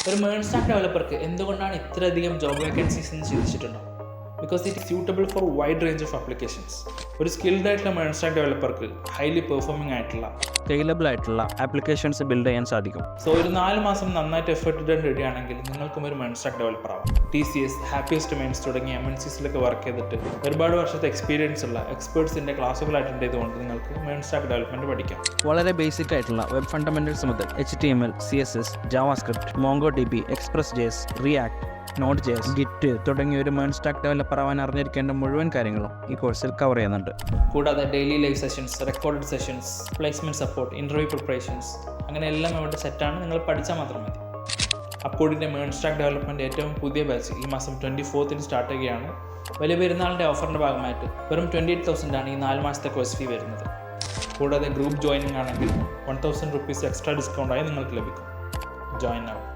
ഒരു മേൺ സ്റ്റാക്ക് ഡെവലപ്പർക്ക് എന്തുകൊണ്ടാണ് ഇത്രയധികം ജോബ് വേക്കൻസീസ് എന്ന് ചിന്തിച്ചിട്ടുണ്ടോ? Because it suitable for wide range of applications. ഒരു സ്കിൽഡ് ആയിട്ടുള്ള മേൺ സ്റ്റാക്ക് ഡെവലപ്പർക്ക് ഹൈലി പെർഫോമിംഗ് ആയിട്ടുള്ള സ്കെയിലബിൾ ആയിട്ടുള്ള ആപ്ലിക്കേഷൻസ് ബിൽഡ് ചെയ്യാൻ സാധിക്കും. സോ ഒരു 4 മാസം നന്നായിട്ട് എഫേർട്ട് ഇടാൻ റെഡി ആണെങ്കിൽ നിങ്ങൾക്കും ഒരു മേൺ സ്റ്റാക്ക് ഡെവലപ്പർ ആവാം. TCS, ഹാപ്പിയസ്റ്റ് മൈൻഡ്സ് തുടങ്ങിയ MNCസിലൊക്കെ വർക്ക് ചെയ്തിട്ട് ഒരുപാട് വർഷത്തെ എക്സ്പീരിയൻസ് ഉള്ള എക്സ്പേർട്സിൻ്റെ ക്ലാസ്സുകൾ അറ്റൻഡ് ചെയ്തുകൊണ്ട് നിങ്ങൾക്ക് മേൺ സ്റ്റാക്ക് ഡെവലപ്മെൻറ്റ് പഠിക്കാം. വളരെ ബേസിക് ആയിട്ടുള്ള വെബ് ഫണ്ടമെന്റൽസ് മുതൽ HTML, CSS, JavaScript, MongoDB, Express.js, React, Node.js, Git തുടങ്ങിയ ഒരു മേൺ സ്റ്റാക്ക് ഡെവലപ്പർ ആവാൻ അറിഞ്ഞിരിക്കേണ്ട മുഴുവൻ കാര്യങ്ങളും ഈ കോഴ്സിൽ കവർ ചെയ്യുന്നുണ്ട്. കൂടാതെ daily live sessions, recorded sessions, placement support, interview preparations അങ്ങനെ എല്ലാം ഇവിടെ സെറ്റാണ്. നിങ്ങൾ പഠിച്ചാൽ മാത്രം മതി. അപ്പോഴിൻ്റെ മേൺ സ്റ്റാക്ക് ഡെവലപ്മെൻറ്റ് ഏറ്റവും പുതിയ ബാച്ച് ഈ മാസം 24th സ്റ്റാർട്ട് ചെയ്യുകയാണ്. വലിയ പെരുന്നാളിൻ്റെ ഓഫറിൻ്റെ ഭാഗമായിട്ട് വെറും 28,000 ആണ് ഈ 4 മാസത്തെ കോഴ്സ് ഫീ വരുന്നത്. കൂടാതെ ഗ്രൂപ്പ് ജോയിനിങ് ആണെങ്കിൽ 1,000 rupees എക്സ്ട്രാ ഡിസ്കൗണ്ടായി നിങ്ങൾക്ക് ലഭിക്കും. ജോയിൻ ആവും.